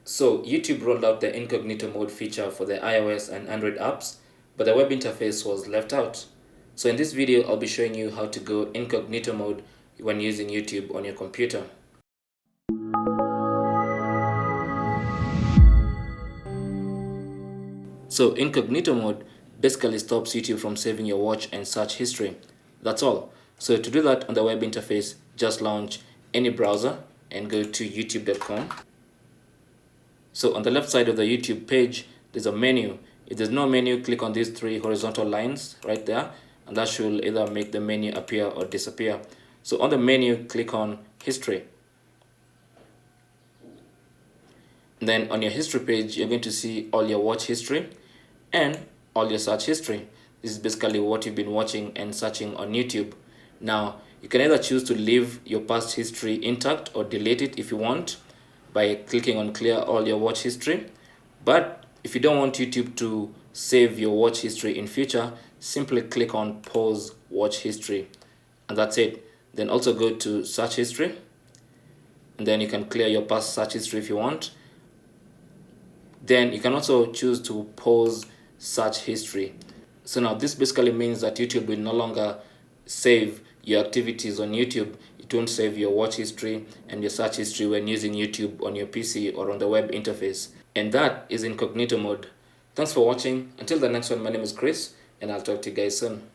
So YouTube rolled out the Incognito mode feature for the iOS and Android apps, but the web interface was left out. So in this video, I'll be showing you how to go Incognito mode when using YouTube on your computer. So Incognito mode basically stops YouTube from saving your watch and search history. That's all. So to do that on the web interface, just launch any browser and go to youtube.com. So on the left side of the YouTube page, there's a menu. If there's no menu, click on these three horizontal lines right there, and that should either make the menu appear or disappear. So on the menu, click on History. And then on your history page, you're going to see all your watch history and all your search history. This is basically what you've been watching and searching on YouTube. Now, you can either choose to leave your past history intact or delete it if you want by clicking on Clear All Your Watch History. But if you don't want YouTube to save your watch history in future, simply click on Pause Watch History, and that's it. Then also go to Search History, and then you can clear your past search history if you want. Then you can also choose to pause search history. So now this basically means that YouTube will no longer save your activities on YouTube. It won't save your watch history and your search history when using YouTube on your PC or on the web interface. And that is Incognito mode. Thanks for watching. Until the next one, my name is Chris, and I'll talk to you guys soon.